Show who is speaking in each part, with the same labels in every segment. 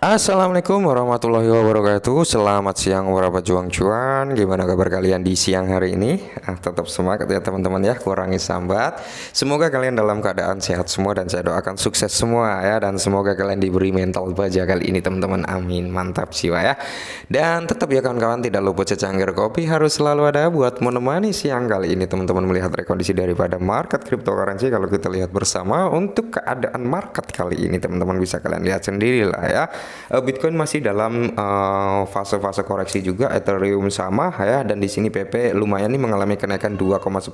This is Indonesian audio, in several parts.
Speaker 1: Assalamualaikum warahmatullahi wabarakatuh. Selamat siang para pejuang cuan. Gimana kabar kalian di siang hari ini? Tetap semangat ya teman-teman ya, kurangi sambat. Semoga kalian dalam keadaan sehat semua dan saya doakan sukses semua ya. Dan semoga kalian diberi mental baja kali ini teman-teman. Amin, mantap jiwa ya. Dan tetap ya kawan-kawan, tidak lupa secangkir kopi harus selalu ada buat menemani siang kali ini teman-teman melihat rekondisi daripada market cryptocurrency. Kalau kita lihat bersama untuk keadaan market kali ini teman-teman bisa kalian lihat sendiri lah ya. Bitcoin masih dalam fase-fase koreksi juga, Ethereum sama ya, dan di sini PP lumayan nih mengalami kenaikan 2,10%.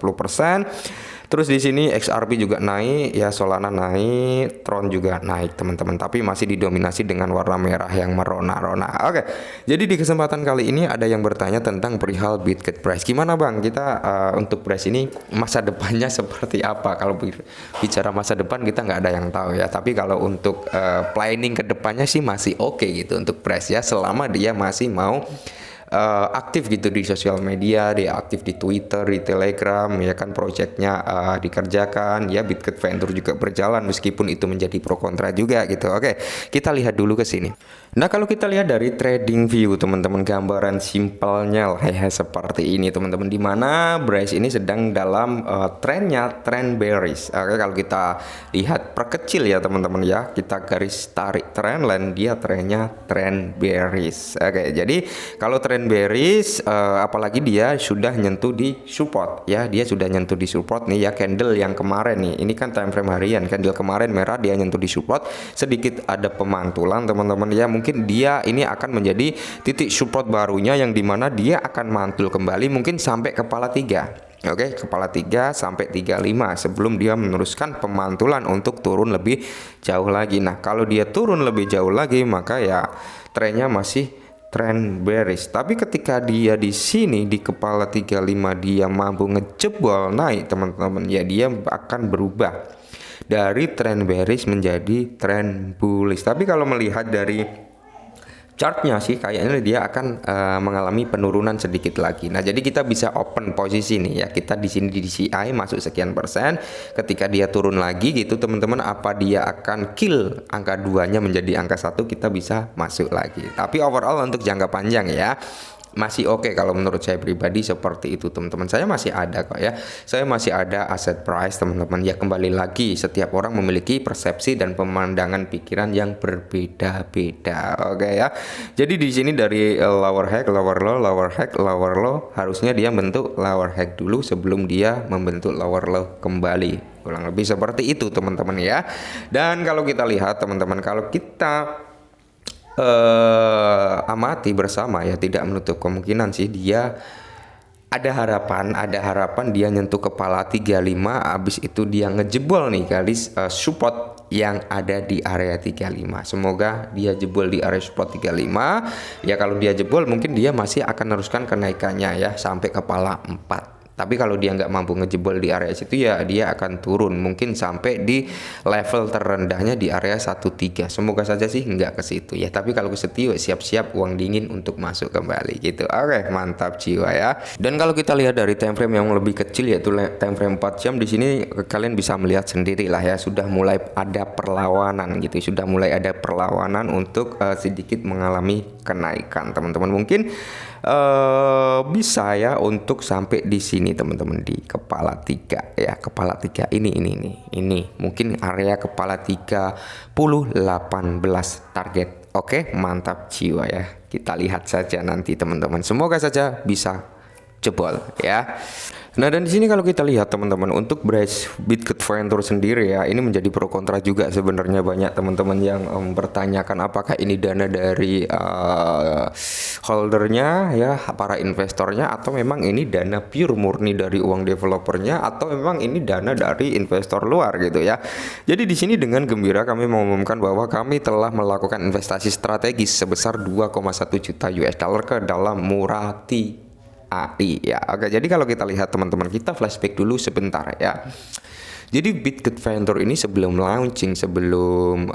Speaker 1: Terus di sini XRP juga naik ya, Solana naik, Tron juga naik teman-teman, tapi masih didominasi dengan warna merah yang merona-rona. Oke, jadi di kesempatan kali ini ada yang bertanya tentang perihal Bitcoin price. Gimana bang, kita untuk price ini masa depannya seperti apa? Kalau bicara masa depan kita nggak ada yang tahu ya, tapi kalau untuk planning ke depannya sih masih oke gitu untuk price ya, selama dia masih mau aktif gitu di sosial media, dia aktif di Twitter, di Telegram, ya kan, proyeknya dikerjakan, ya Bitcoin Venture juga berjalan meskipun itu menjadi pro kontra juga gitu. Oke, kita lihat dulu ke sini. Nah, kalau kita lihat dari trading view teman-teman, gambaran simpelnya lah ya seperti ini teman-teman, di mana Bryce ini sedang dalam trennya trend bearish. Oke, kalau kita lihat perkecil ya teman-teman ya, kita garis tarik trendline, dia trennya trend bearish. Oke, jadi kalau trend bearish apalagi dia sudah nyentuh di support ya, dia sudah nyentuh di support nih ya, candle yang kemarin nih, ini kan time frame harian, candle kemarin merah dia nyentuh di support, sedikit ada pemantulan teman-teman ya, mungkin dia ini akan menjadi titik support barunya yang dimana dia akan mantul kembali mungkin sampai kepala 3. Oke, kepala 3 sampai 35 sebelum dia meneruskan pemantulan untuk turun lebih jauh lagi. Nah, kalau dia turun lebih jauh lagi maka ya trennya masih trend bearish. Tapi ketika dia di sini di kepala 35 dia mampu ngejebol naik teman-teman ya, dia akan berubah dari trend bearish menjadi trend bullish. Tapi kalau melihat dari chartnya sih kayaknya dia akan mengalami penurunan sedikit lagi. Nah, jadi kita bisa open posisi nih ya. Kita di sini di DCI masuk sekian persen. Ketika dia turun lagi gitu teman-teman, apa dia akan kill angka 2-nya menjadi angka 1, kita bisa masuk lagi. Tapi overall untuk jangka panjang ya masih oke kalau menurut saya pribadi seperti itu teman-teman. Saya masih ada kok ya, saya masih ada aset price teman-teman ya. Kembali lagi setiap orang memiliki persepsi dan pemandangan pikiran yang berbeda-beda, oke ya. Jadi di sini dari lower high, lower low, lower high, lower low, harusnya dia bentuk lower high dulu sebelum dia membentuk lower low kembali, kurang lebih seperti itu teman-teman ya. Dan kalau kita lihat teman-teman, kalau kita amati bersama ya, tidak menutup kemungkinan sih dia ada harapan dia nyentuh kepala 35, habis itu dia ngejebol nih garis support yang ada di area 35. Semoga dia jebol di area support 35 ya. Kalau dia jebol mungkin dia masih akan meneruskan kenaikannya ya sampai kepala 4. Tapi kalau dia nggak mampu ngejebol di area situ ya dia akan turun mungkin sampai di level terendahnya di area 13. Semoga saja sih nggak ke situ ya. Tapi kalau ke situ siap-siap uang dingin untuk masuk kembali gitu. Oke, mantap jiwa ya. Dan kalau kita lihat dari time frame yang lebih kecil yaitu time frame 4 jam, di sini kalian bisa melihat sendiri lah ya, sudah mulai ada perlawanan gitu. Sudah mulai ada perlawanan untuk sedikit mengalami kenaikan teman-teman. Mungkin bisa ya untuk sampai di sini teman-teman, di kepala 3 ya, kepala 3 ini mungkin area kepala 18 target. Oke, mantap jiwa ya, kita lihat saja nanti teman-teman, semoga saja bisa jebol ya. Nah, dan di sini kalau kita lihat teman-teman untuk Bryce Bitcoin Venture sendiri ya, ini menjadi pro kontra juga sebenarnya. Banyak teman-teman yang mempertanyakan apakah ini dana dari holdernya ya, para investornya, atau memang ini dana pure murni dari uang developernya, atau memang ini dana dari investor luar gitu ya. Jadi di sini dengan gembira kami mengumumkan bahwa kami telah melakukan investasi strategis sebesar 2,1 juta US dollar ke dalam Murati AI ya. Oke, jadi kalau kita lihat teman-teman, kita flashback dulu sebentar ya. Jadi Bitcoin Venture ini sebelum launching, sebelum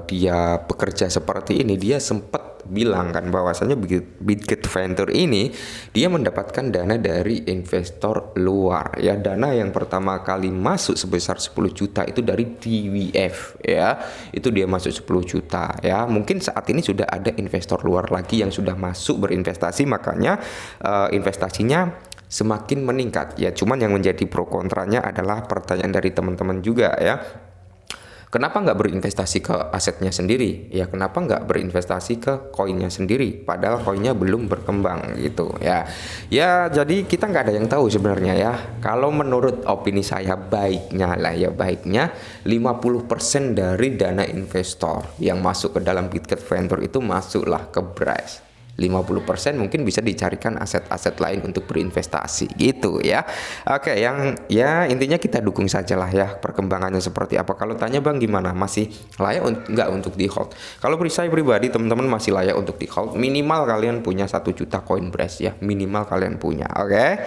Speaker 1: dia bekerja seperti ini, dia sempat bilang kan bahwasanya Bitget Venture ini dia mendapatkan dana dari investor luar ya. Dana yang pertama kali masuk sebesar 10 juta itu dari DWF ya. Itu dia masuk 10 juta ya. Mungkin saat ini sudah ada investor luar lagi yang sudah masuk berinvestasi, makanya investasinya semakin meningkat ya. Cuman yang menjadi pro kontranya adalah pertanyaan dari teman-teman juga ya. Kenapa nggak berinvestasi ke asetnya sendiri? Ya kenapa nggak berinvestasi ke koinnya sendiri? Padahal koinnya belum berkembang gitu ya. Ya jadi kita nggak ada yang tahu sebenarnya ya. Kalau menurut opini saya baiknya 50% dari dana investor yang masuk ke dalam Bitget Venture itu masuklah ke Bryce. 50% mungkin bisa dicarikan aset-aset lain untuk berinvestasi gitu ya. Oke, yang ya intinya kita dukung sajalah ya perkembangannya seperti apa. Kalau tanya Bang gimana, masih layak nggak untuk di hold? Kalau saya pribadi teman-teman masih layak untuk di hold. Minimal kalian punya 1 juta koin Bryce ya, minimal kalian punya. Oke.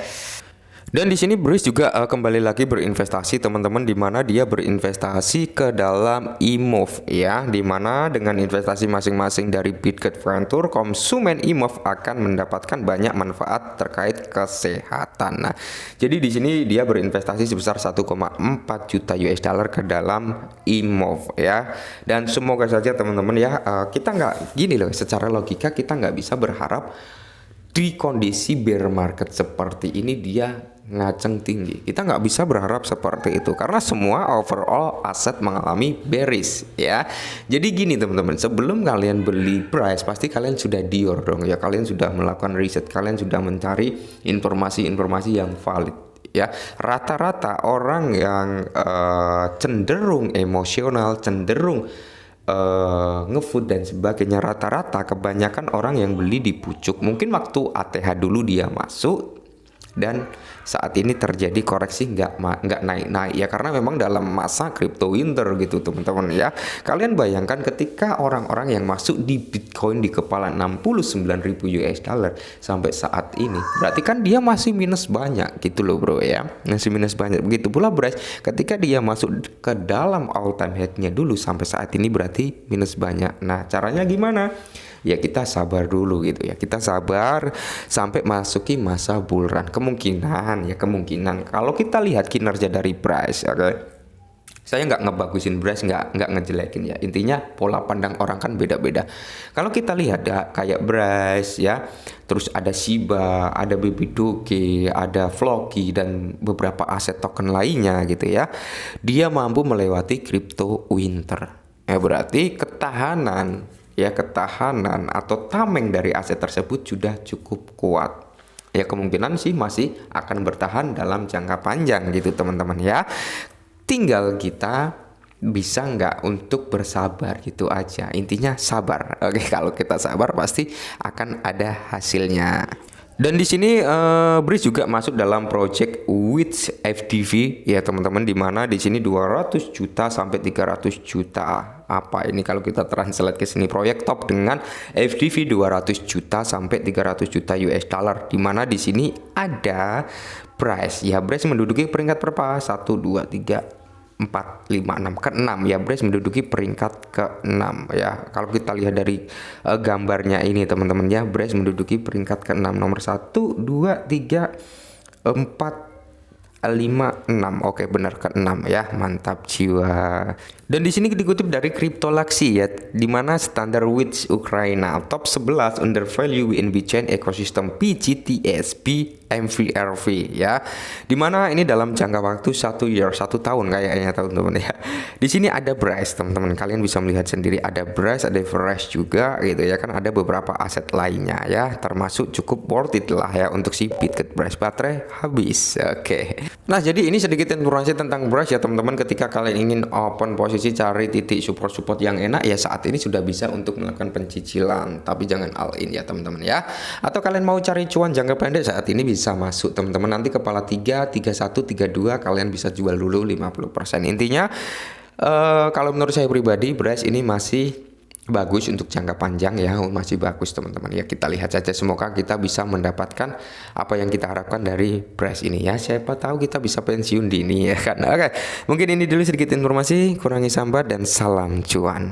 Speaker 1: Dan di sini Bryce juga kembali lagi berinvestasi teman-teman, di mana dia berinvestasi ke dalam eMove ya, di mana dengan investasi masing-masing dari Bitget Venture, konsumen eMove akan mendapatkan banyak manfaat terkait kesehatan. Nah, jadi di sini dia berinvestasi sebesar 1,4 juta US dollar ke dalam eMove ya. Dan semoga saja teman-teman ya, kita nggak gini loh, secara logika kita nggak bisa berharap di kondisi bear market seperti ini dia ngaceng tinggi. Kita nggak bisa berharap seperti itu karena semua overall aset mengalami bearish ya. Jadi gini teman-teman, sebelum kalian beli Bryce pasti kalian sudah dior dong ya. Kalian sudah melakukan riset, kalian sudah mencari informasi-informasi yang valid ya. Rata-rata orang yang cenderung emosional, cenderung ngefood dan sebagainya, rata-rata kebanyakan orang yang beli di pucuk. Mungkin waktu ATH dulu dia masuk dan saat ini terjadi koreksi nggak naik-naik ya, karena memang dalam masa crypto winter gitu teman-teman ya. Kalian bayangkan ketika orang-orang yang masuk di Bitcoin di kepala 69.000 US dollar sampai saat ini, berarti kan dia masih minus banyak gitu loh bro ya, masih minus banyak. Begitu pula Bryce ketika dia masuk ke dalam all time high-nya dulu sampai saat ini berarti minus banyak. Nah caranya gimana? Ya kita sabar dulu gitu ya, kita sabar sampai masuki masa bull run. Kemungkinan kalau kita lihat kinerja dari Bryce, oke? Saya nggak ngebagusin Bryce, nggak ngejelekin ya. Intinya pola pandang orang kan beda-beda. Kalau kita lihat ya kayak Bryce ya, terus ada Shiba, ada Baby Doge, ada Floki dan beberapa aset token lainnya gitu ya. Dia mampu melewati crypto winter. Ya berarti ketahanan atau tameng dari aset tersebut sudah cukup kuat. Ya kemungkinan sih masih akan bertahan dalam jangka panjang gitu teman-teman ya. Tinggal kita bisa nggak untuk bersabar gitu aja. Intinya sabar. Oke, kalau kita sabar pasti akan ada hasilnya. Dan di sini Bryce juga masuk dalam project with FDV ya teman-teman, di mana di sini 200 juta sampai 300 juta. Apa ini kalau kita translate ke sini, proyek top dengan FDV 200 juta sampai 300 juta US dollar, di mana di sini ada Bryce. Ya Bryce menduduki peringkat berapa? 1 2 3 4, 5, 6 ke 6 ya. Bryce menduduki peringkat ke-6 ya. Kalau kita lihat dari gambarnya ini teman-teman ya, Bryce menduduki peringkat ke-6, nomor 1 2 3 4 5 6. Oke, benar ke-6 ya. Mantap jiwa. Dan di sini dikutip dari Cryptolaxy ya, di mana standar with Ukraina top 11 under value in Bitcoin ecosystem PGTSB MVRV ya. Dimana ini dalam jangka waktu 1 tahun kayaknya teman-teman ya. Di sini ada Bryce teman-teman, kalian bisa melihat sendiri ada Bryce, ada Fresh juga gitu ya kan, ada beberapa aset lainnya ya, termasuk cukup worth it lah ya untuk si Bitget Bryce. Baterai habis. Oke. Nah, jadi ini sedikit informasi tentang Bryce ya teman-teman. Ketika kalian ingin open posisi cari titik support yang enak ya, saat ini sudah bisa untuk melakukan pencicilan, tapi jangan all in ya teman-teman ya. Atau kalian mau cari cuan jangka pendek, saat ini bisa masuk teman-teman. Nanti kepala 3, 31, 32 kalian bisa jual dulu 50%. Intinya kalau menurut saya pribadi Bryce ini masih bagus untuk jangka panjang ya, masih bagus teman-teman ya. Kita lihat saja, semoga kita bisa mendapatkan apa yang kita harapkan dari Bryce ini ya. Siapa tahu kita bisa pensiun dini ya kan. Oke, mungkin ini dulu sedikit informasi, kurangi sambat dan salam cuan.